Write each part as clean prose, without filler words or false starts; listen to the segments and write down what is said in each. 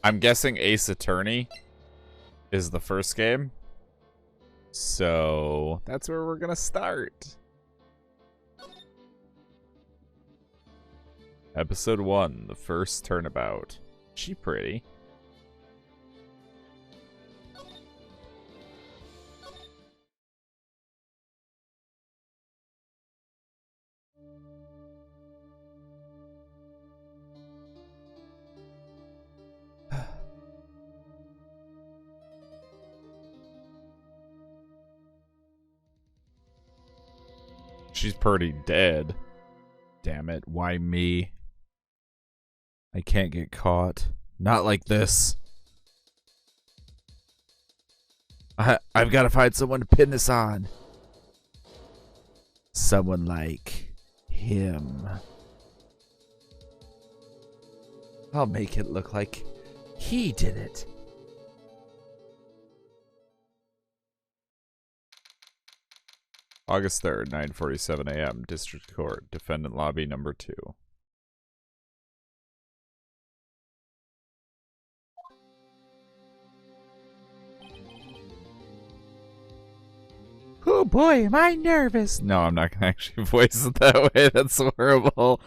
I'm guessing Ace Attorney is the first game. So that's where we're gonna start. Episode 1, the first turnabout. She pretty. She's pretty dead. Damn it, why me? I can't get caught. Not like this. I've got to find someone to pin this on. Someone like him. I'll make it look like he did it. August 3rd, 9:47 a.m. District Court, Defendant Lobby number 2. Oh boy, am I nervous. No, I'm not gonna actually voice it that way. That's horrible.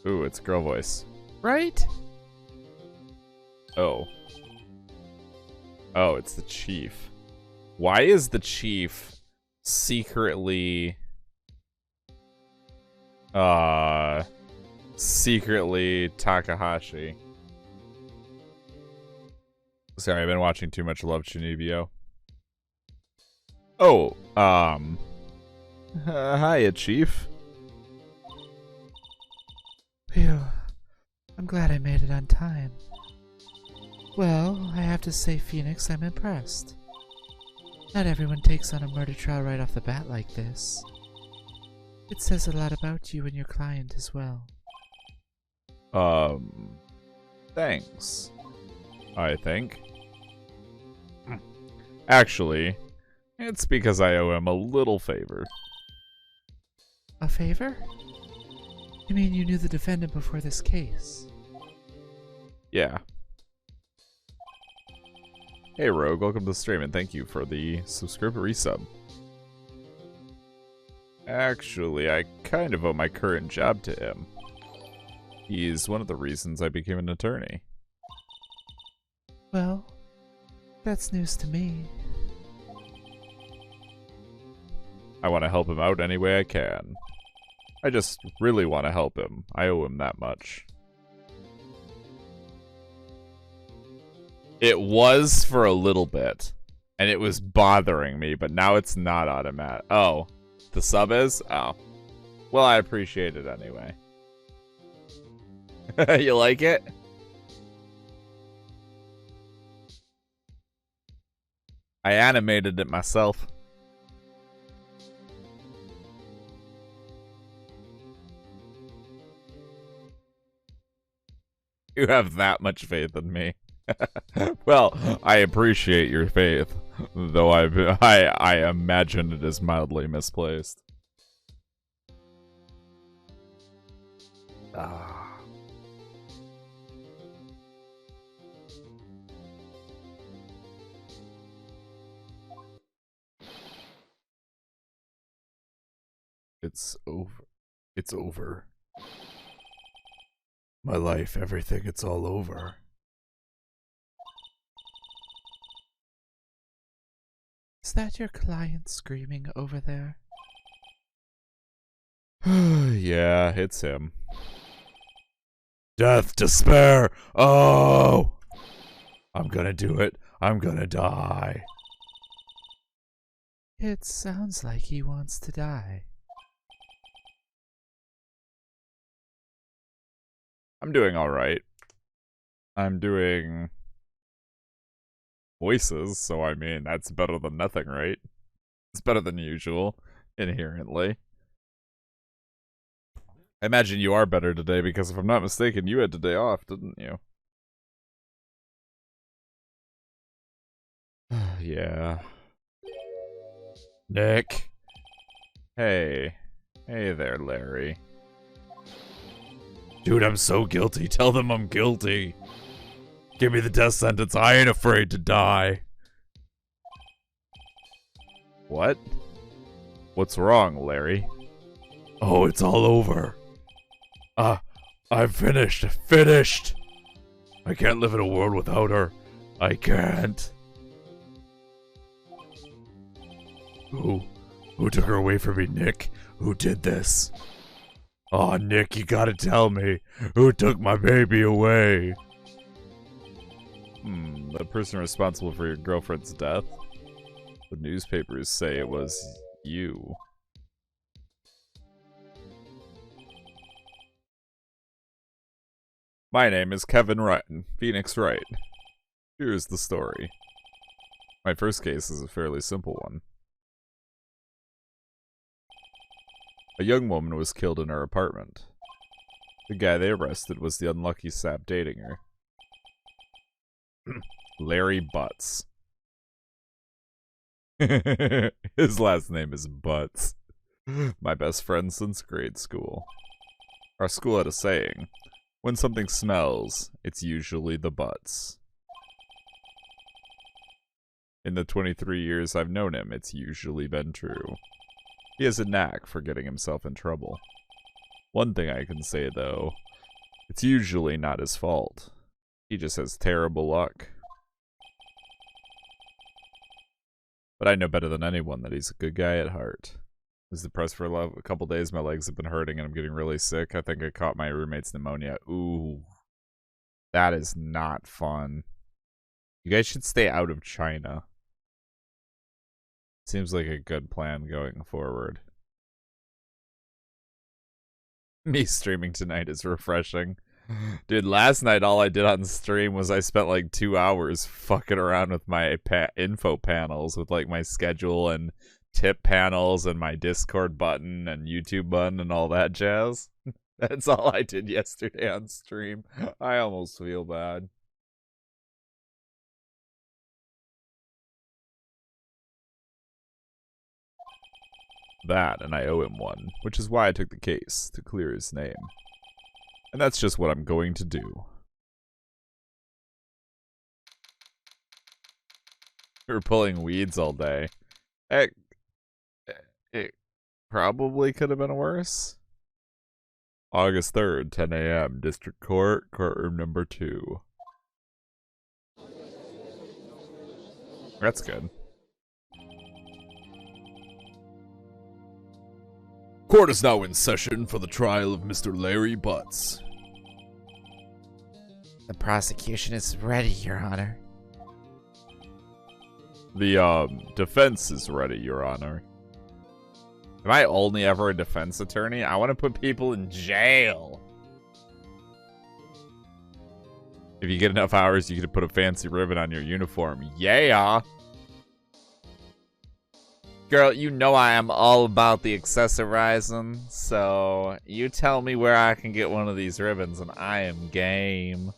Ooh, it's girl voice. Right? Oh. Oh, it's the chief. Why is the chief secretly... secretly Takahashi? Sorry, I've been watching too much Love Chunibyo. Oh, hiya, chief. Phew. I'm glad I made it on time. Well, I have to say, Phoenix, I'm impressed. Not everyone takes on a murder trial right off the bat like this. It says a lot about you and your client as well. Thanks. I think. Actually, it's because I owe him a little favor. A favor? You mean you knew the defendant before this case? Yeah. Hey Rogue, welcome to the stream and thank you for the subscriber resub. Actually, I kind of owe my current job to him. He's one of the reasons I became an attorney. Well, that's news to me. I want to help him out any way I can. I just really want to help him. I owe him that much. It was for a little bit, and it was bothering me, but now it's not automatic. Oh, the sub is? Oh. Well, I appreciate it anyway. You like it? I animated it myself. You have that much faith in me. Well, I appreciate your faith, though I imagine it is mildly misplaced. Ah. It's over. It's over. My life, everything, it's all over. Is that your client screaming over there? Yeah, it's him. Death, despair! Oh! I'm gonna do it. I'm gonna die. It sounds like he wants to die. I'm doing alright. I'm doing voices, so I mean, that's better than nothing, right? It's better than usual, inherently. I imagine you are better today, because if I'm not mistaken, you had today off, didn't you? Yeah. Nick. Hey. Hey there, Larry. Dude, I'm so guilty. Tell them I'm guilty. Give me the death sentence. I ain't afraid to die. What? What's wrong, Larry? Oh, it's all over. I'm finished. Finished! I can't live in a world without her. I can't. Who took her away from me, Nick? Who did this? Oh, Nick, you gotta tell me. Who took my baby away? The person responsible for your girlfriend's death? The newspapers say it was you. My name is Kevin Wright, Phoenix Wright. Here's the story. My first case is a fairly simple one. A young woman was killed in her apartment. The guy they arrested was the unlucky sap dating her. Larry Butts. His last name is Butts. My best friend since grade school. Our school had a saying, when something smells, it's usually the butts. In the 23 years I've known him, it's usually been true. He has a knack for getting himself in trouble. One thing I can say, though, it's usually not his fault. He just has terrible luck. But I know better than anyone that he's a good guy at heart. I was depressed for a couple days, my legs have been hurting and I'm getting really sick. I think I caught my roommate's pneumonia. Ooh. That is not fun. You guys should stay out of China. Seems like a good plan going forward. Me streaming tonight is refreshing. Dude, last night all I did on stream was I spent like 2 hours fucking around with my info panels, with like my schedule and tip panels and my Discord button and YouTube button and all that jazz. That's all I did yesterday on stream. I almost feel bad. That, and I owe him one, which is why I took the case, to clear his name. And that's just what I'm going to do. We were pulling weeds all day. It probably could have been worse. August 3rd, 10 a.m., District Court, courtroom number 2. That's good. Court is now in session for the trial of Mr. Larry Butts. The prosecution is ready, Your Honor. The, defense is ready, Your Honor. Am I only ever a defense attorney? I want to put people in jail. If you get enough hours, you can put a fancy ribbon on your uniform. Yeah! Girl, you know I am all about the accessorizing, so you tell me where I can get one of these ribbons and I am game.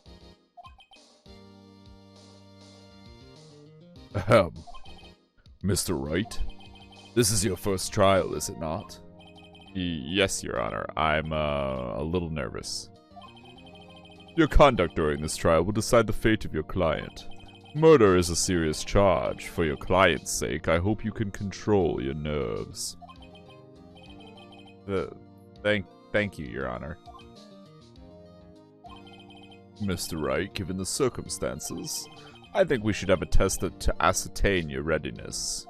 Mr. Wright, this is your first trial, is it not? Yes, Your Honor. I'm a little nervous. Your conduct during this trial will decide the fate of your client. Murder is a serious charge. For your client's sake, I hope you can control your nerves. Thank you, Your Honor. Mr. Wright, given the circumstances, I think we should have a test to ascertain your readiness.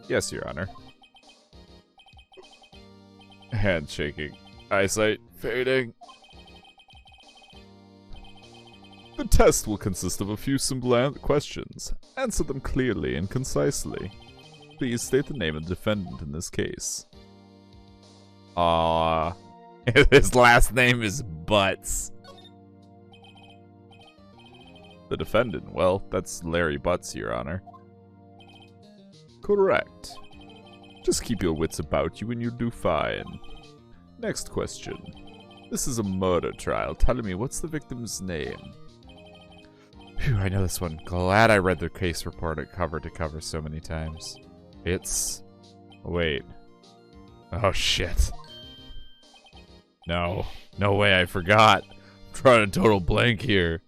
Yes, Your Honor. Handshaking. Eyesight fading. The test will consist of a few simple questions. Answer them clearly and concisely. Please state the name of the defendant in this case. His last name is Butts. The defendant, well, that's Larry Butts, Your Honor. Correct. Just keep your wits about you and you'll do fine. Next question. This is a murder trial. Tell me, what's the victim's name? Phew, I know this one. Glad I read the case report cover to cover so many times. It's... Wait. Oh, shit. No. No way, I forgot. I'm drawing a total blank here.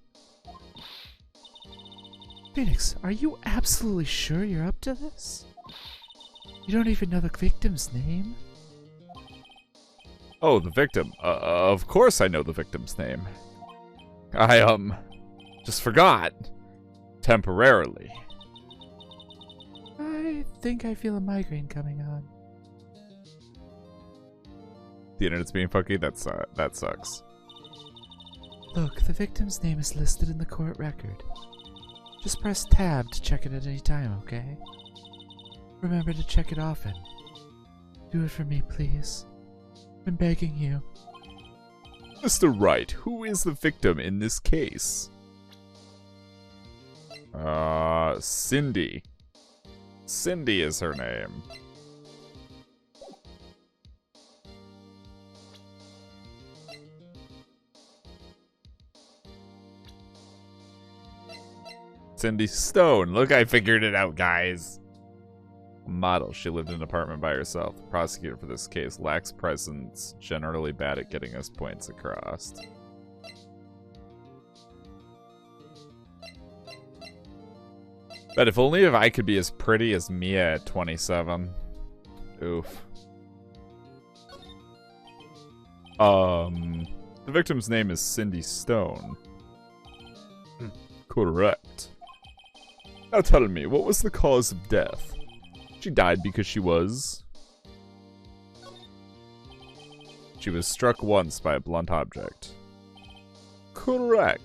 Phoenix, are you absolutely sure you're up to this? You don't even know the victim's name? Oh, the victim. Of course I know the victim's name. I, just forgot. Temporarily. I think I feel a migraine coming on. The internet's being funky? That sucks. Look, the victim's name is listed in the court record. Just press tab to check it at any time, okay? Remember to check it often. Do it for me, please. I'm begging you. Mr. Wright, who is the victim in this case? Cindy. Cindy is her name. Cindy Stone. Look, I figured it out, guys. Model. She lived in an apartment by herself. The prosecutor for this case lacks presence, generally bad at getting us points across. But if only if I could be as pretty as Mia at 27. Oof. The victim's name is Cindy Stone. Correct. Now tell me, what was the cause of death? She died because she was struck once by a blunt object. Correct.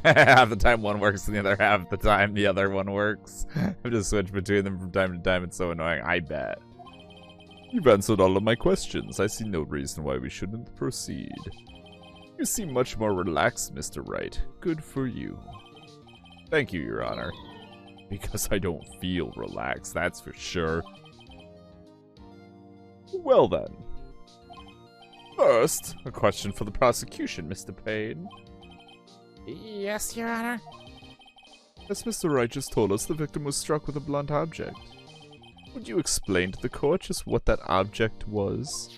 Half the time one works and the other half the time the other one works. I've just switched between them from time to time. It's so annoying. I bet. You've answered all of my questions. I see no reason why we shouldn't proceed. You seem much more relaxed, Mr. Wright. Good for you. Thank you, Your Honor. Because I don't feel relaxed, that's for sure. Well then. First, a question for the prosecution, Mr. Payne. Yes, Your Honor. As Mr. Wright just told us, the victim was struck with a blunt object. Would you explain to the court just what that object was?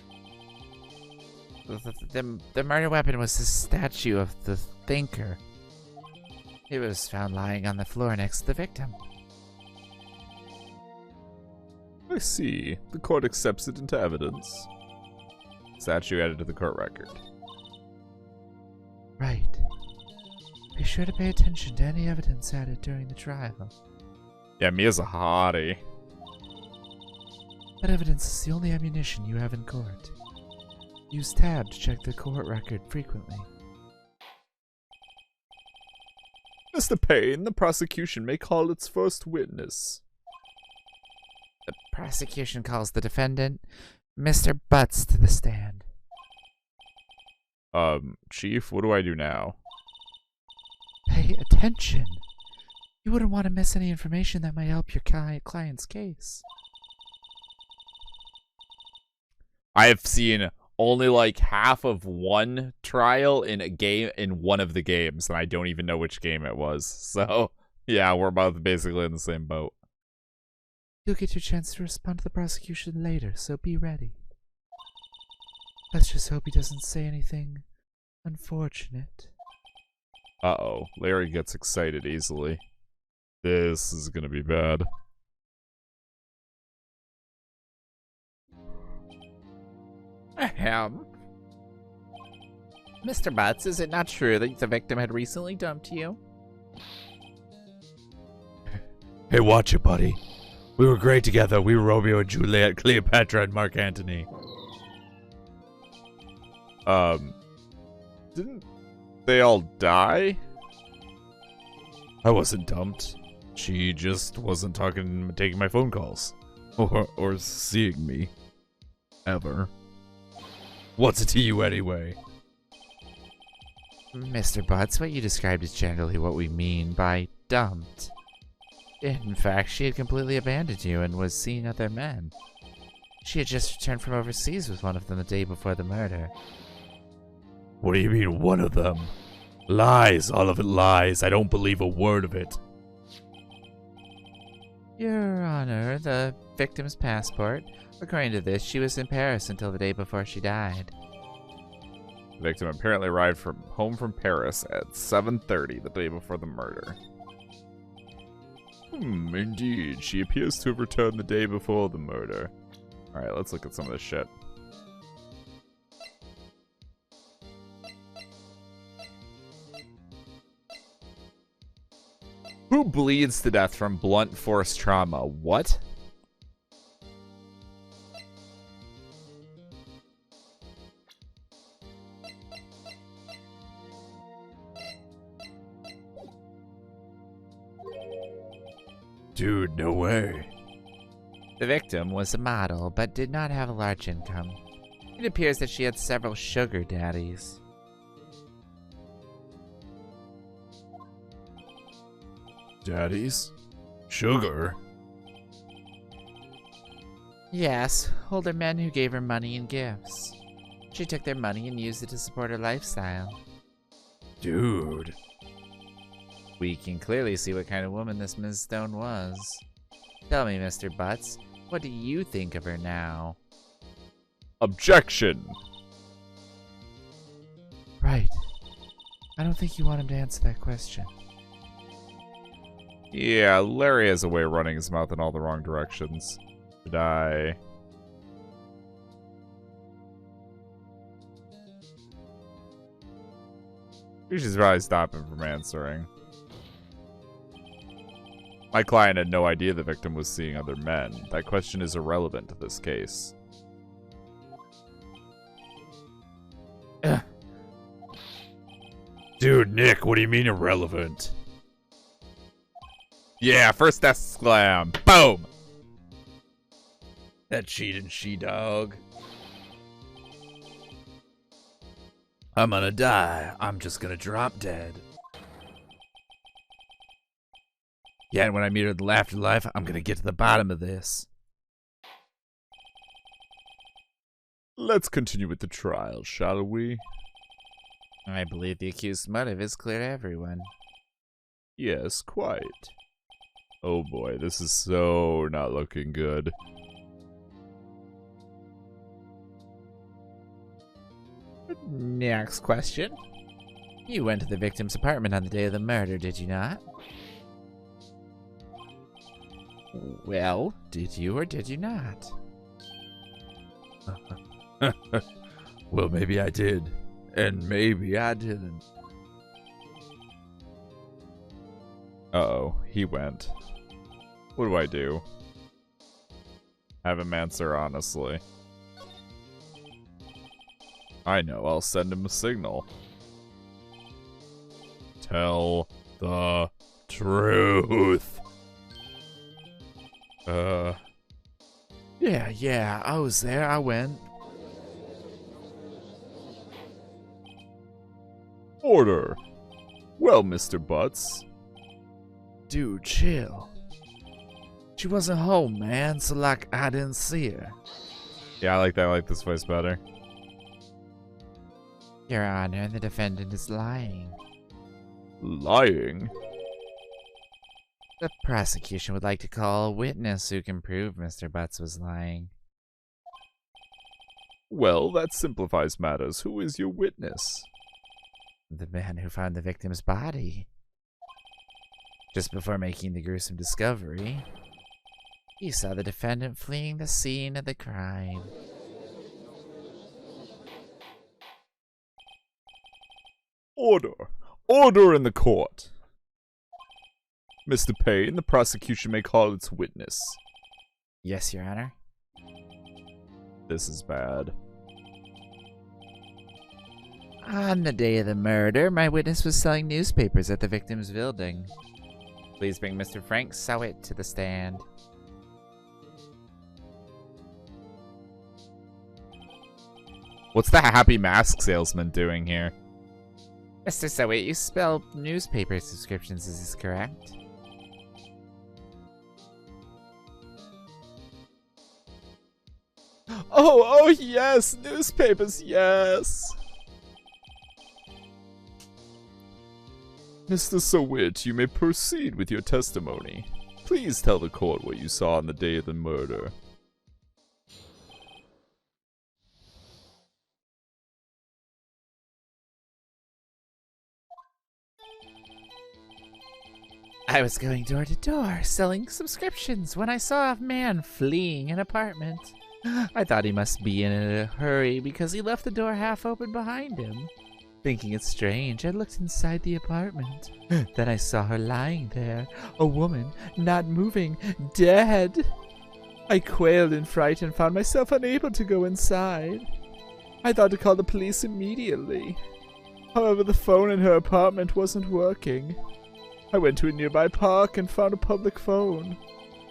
The murder weapon was the statue of the Thinker. It was found lying on the floor next to the victim. I see. The court accepts it into evidence. Statue added to the court record. Right. Be sure to pay attention to any evidence added during the trial. Yeah, Mia's a hottie. That evidence is the only ammunition you have in court. Use tab to check the court record frequently. Mr. Payne, the prosecution may call its first witness. The prosecution calls the defendant, Mr. Butts, to the stand. Chief, what do I do now? Pay attention. You wouldn't want to miss any information that might help your client's case. I have seen only like half of one trial in a game in one of the games, and I don't even know which game it was. So, yeah, we're both basically in the same boat. You'll get your chance to respond to the prosecution later, so be ready. Let's just hope he doesn't say anything unfortunate. Uh-oh, Larry gets excited easily. This is gonna be bad. Ahem. Mr. Butts, is it not true that the victim had recently dumped you? Hey, watch it, buddy. We were great together. We were Romeo and Juliet, Cleopatra, and Mark Antony. Didn't they all die? I wasn't dumped. She just wasn't taking my phone calls. Or seeing me. Ever. What's it to you anyway? Mr. Butts, what you described is generally what we mean by dumped. In fact, she had completely abandoned you and was seeing other men. She had just returned from overseas with one of them the day before the murder. What do you mean, one of them? Lies, all of it lies. I don't believe a word of it. Your Honor, the victim's passport. According to this, she was in Paris until the day before she died. The victim apparently arrived home from Paris at 7:30 the day before the murder. Indeed. She appears to have returned the day before the murder. Alright, let's look at some of this shit. Who bleeds to death from blunt force trauma? What? Dude, no way. The victim was a model, but did not have a large income. It appears that she had several sugar daddies. Daddies? Sugar? Yes, older men who gave her money and gifts. She took their money and used it to support her lifestyle. Dude. We can clearly see what kind of woman this Ms. Stone was. Tell me, Mr. Butts, what do you think of her now? Objection! Right. I don't think you want him to answer that question. Yeah, Larry has a way of running his mouth in all the wrong directions. Did I... We should probably stop him from answering. My client had no idea the victim was seeing other men. That question is irrelevant to this case. Dude, Nick, what do you mean irrelevant? Yeah, first death slam. Boom! That cheating she-dog. I'm gonna die. I'm just gonna drop dead. Yeah, and when I meet her in the afterlife, I'm gonna get to the bottom of this. Let's continue with the trial, shall we? I believe the accused's motive is clear to everyone. Yes, quite. Oh boy, this is so not looking good. Next question. You went to the victim's apartment on the day of the murder, did you not? Well, did you or did you not? Well, maybe I did. And maybe I didn't. Uh-oh, he went. What do I do? Have him answer honestly. I know, I'll send him a signal. Tell the truth. Yeah, I was there, I went. Order. Well, Mr. Butts. Dude, chill. She wasn't home, man, so like I didn't see her. Yeah, I like that. I like this voice better. Your Honor, the defendant is lying. Lying? The prosecution would like to call a witness who can prove Mr. Butts was lying. Well, that simplifies matters. Who is your witness? The man who found the victim's body. Just before making the gruesome discovery, he saw the defendant fleeing the scene of the crime. Order! Order in the court! Mr. Payne, the prosecution may call its witness. Yes, Your Honor. This is bad. On the day of the murder, my witness was selling newspapers at the victim's building. Please bring Mr. Frank Sowit to the stand. What's the happy mask salesman doing here? Mr. Sowit, you spell newspaper subscriptions, is this correct? Oh, yes! Newspapers, yes! Mr. Sowit, you may proceed with your testimony. Please tell the court what you saw on the day of the murder. I was going door to door selling subscriptions when I saw a man fleeing an apartment. I thought he must be in a hurry because he left the door half open behind him. Thinking it strange, I looked inside the apartment. Then I saw her lying there, a woman, not moving, dead. I quailed in fright and found myself unable to go inside. I thought to call the police immediately. However, the phone in her apartment wasn't working. I went to a nearby park and found a public phone.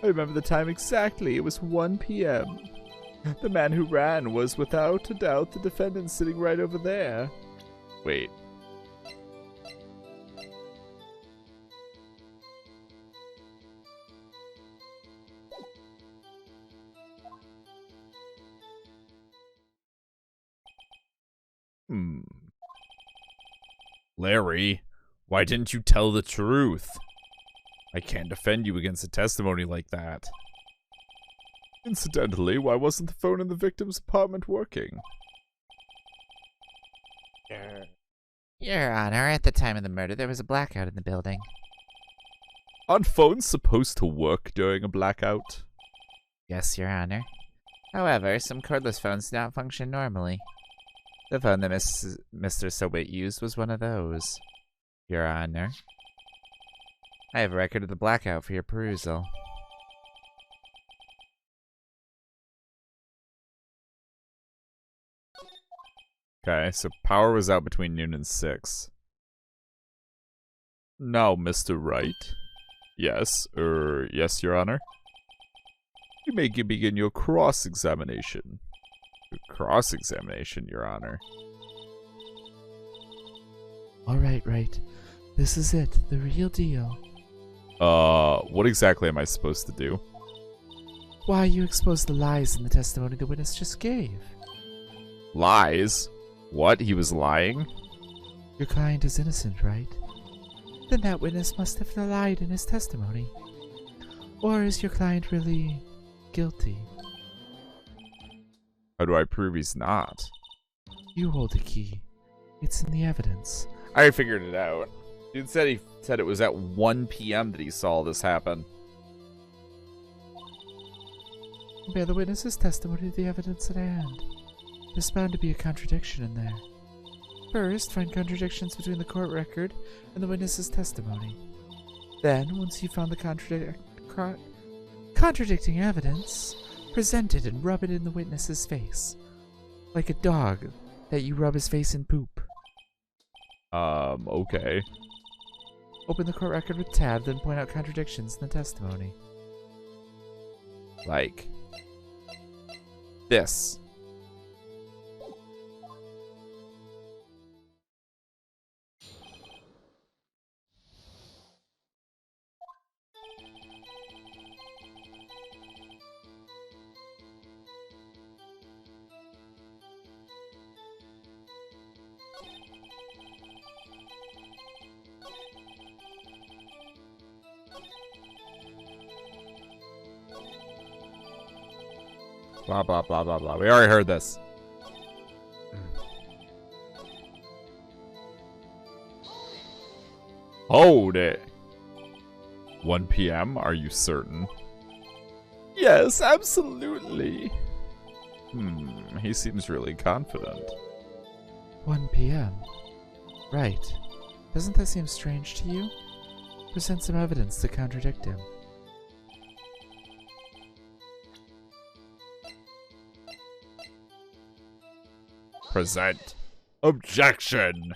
I remember the time exactly. It was 1 p.m. The man who ran was without a doubt the defendant sitting right over there. Wait. Larry, why didn't you tell the truth? I can't defend you against a testimony like that. Incidentally, why wasn't the phone in the victim's apartment working? Your Honor, at the time of the murder, there was a blackout in the building. Aren't phones supposed to work during a blackout? Yes, Your Honor. However, some cordless phones do not function normally. The phone that Mr. Sobate used was one of those, Your Honor. I have a record of the blackout for your perusal. Okay, so power was out between noon and 6. Now, Mr. Wright. Yes, yes, Your Honor. You may begin your cross-examination. Cross-examination, Your Honor. All right, Wright. This is it, the real deal. What exactly am I supposed to do? Why, you exposed the lies in the testimony the witness just gave. Lies? What? He was lying? Your client is innocent, right? Then that witness must have lied in his testimony. Or is your client really guilty? How do I prove he's not? You hold the key. It's in the evidence. I already figured it out. Dude said it was at 1 p.m. that he saw this happen. Compare the witness's testimony to the evidence at hand. There's bound to be a contradiction in there. First, find contradictions between the court record and the witness's testimony. Then, once you've found the contradicting evidence, present it and rub it in the witness's face. Like a dog that you rub his face in poop. Okay. Open the court record with tab, then point out contradictions in the testimony. Like this. Blah, blah, blah, blah, blah. We already heard this. Hold it. 1 p.m.? Are you certain? Yes, absolutely. He seems really confident. 1 p.m. Right. Doesn't that seem strange to you? Present some evidence to contradict him. Present. Objection!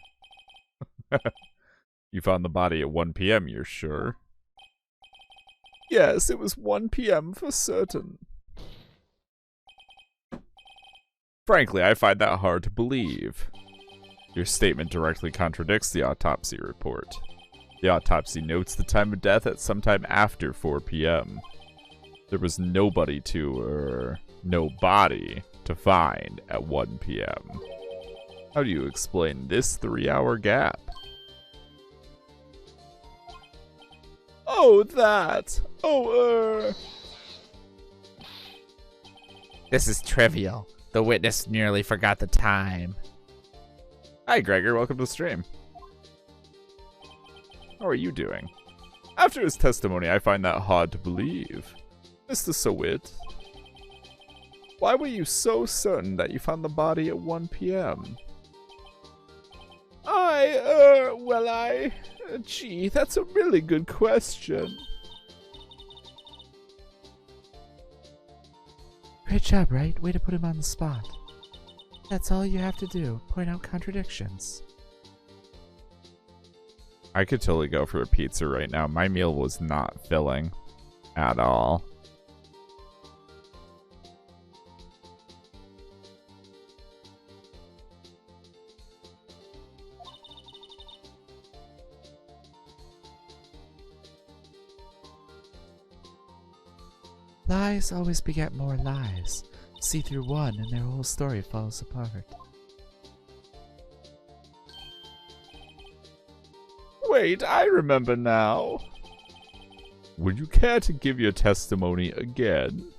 You found the body at 1 p.m., you're sure? Yes, it was 1 p.m. for certain. Frankly, I find that hard to believe. Your statement directly contradicts the autopsy report. The autopsy notes the time of death at sometime after 4 p.m. There was no body to find at 1 p.m. How do you explain this 3-hour gap? Oh, that. Oh, This is trivial. The witness nearly forgot the time. Hi, Gregor. Welcome to the stream. How are you doing? After his testimony, I find that hard to believe. Mr. Sowit, why were you so certain that you found the body at 1 p.m.? Gee, that's a really good question. Great job, Wright. Way to put him on the spot. That's all you have to do. Point out contradictions. I could totally go for a pizza right now. My meal was not filling at all. Lies always beget more lies. See through one and their whole story falls apart. Wait, I remember now. Would you care to give your testimony again?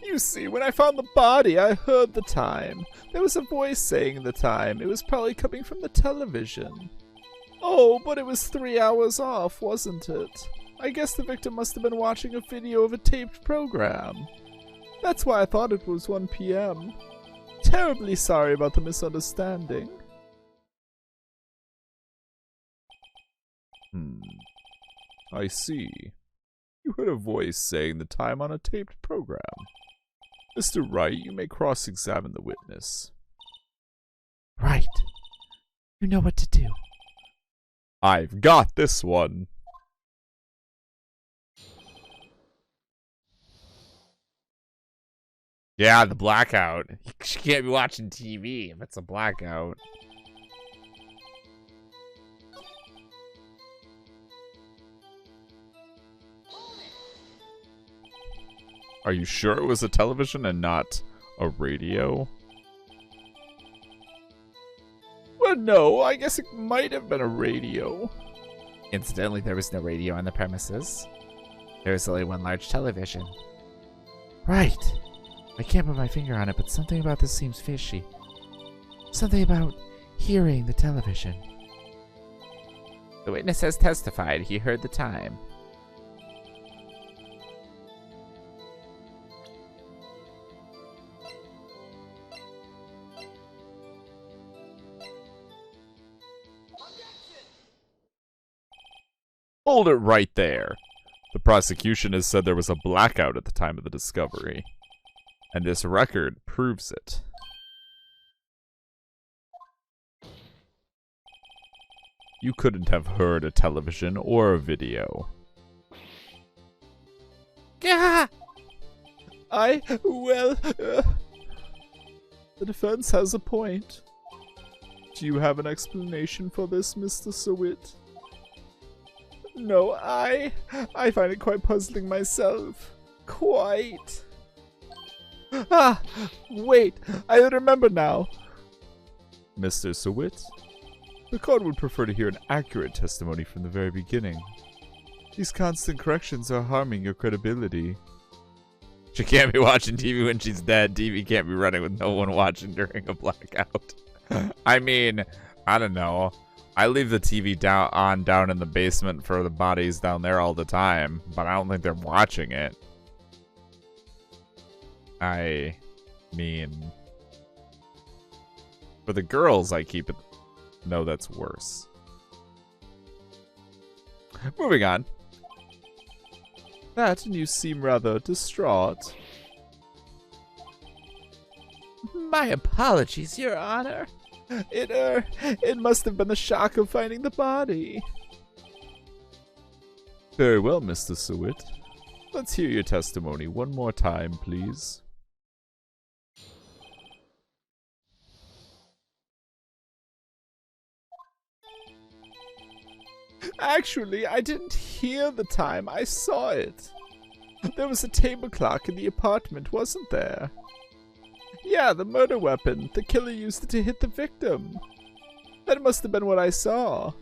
You see, when I found the body, I heard the time. There was a voice saying the time. It was probably coming from the television. Oh, but it was 3 hours off, wasn't it? I guess the victim must have been watching a video of a taped program. That's why I thought it was 1 p.m. Terribly sorry about the misunderstanding. I see. You heard a voice saying the time on a taped program. Mr. Wright, you may cross-examine the witness. Right. You know what to do. I've got this one. Yeah, the blackout. She can't be watching TV if it's a blackout. Are you sure it was a television and not a radio? Well, no, I guess it might have been a radio. Incidentally, there was no radio on the premises. There was only one large television. Right. I can't put my finger on it, but something about this seems fishy. Something about hearing the television. The witness has testified he heard the time. Hold it right there. The prosecution has said there was a blackout at the time of the discovery. And this record proves it. You couldn't have heard a television or a video. Gah! The defense has a point. Do you have an explanation for this, Mr. Sowit? No, I find it quite puzzling myself. Quite. Ah, wait, I remember now. Mr. Sowit, the court would prefer to hear an accurate testimony from the very beginning. These constant corrections are harming your credibility. She can't be watching TV when she's dead. TV can't be running with no one watching during a blackout. I mean, I don't know. I leave the TV down in the basement for the bodies down there all the time, but I don't think they're watching it. I mean, for the girls, I keep it. No, that's worse. Moving on. That, and you seem rather distraught. My apologies, Your Honor. It must have been the shock of finding the body. Very well, Mr. Sowit. Let's hear your testimony one more time, please. Actually, I didn't hear the time. I saw it. There was a table clock in the apartment, wasn't there? Yeah, the murder weapon. The killer used it to hit the victim. That must have been what I saw.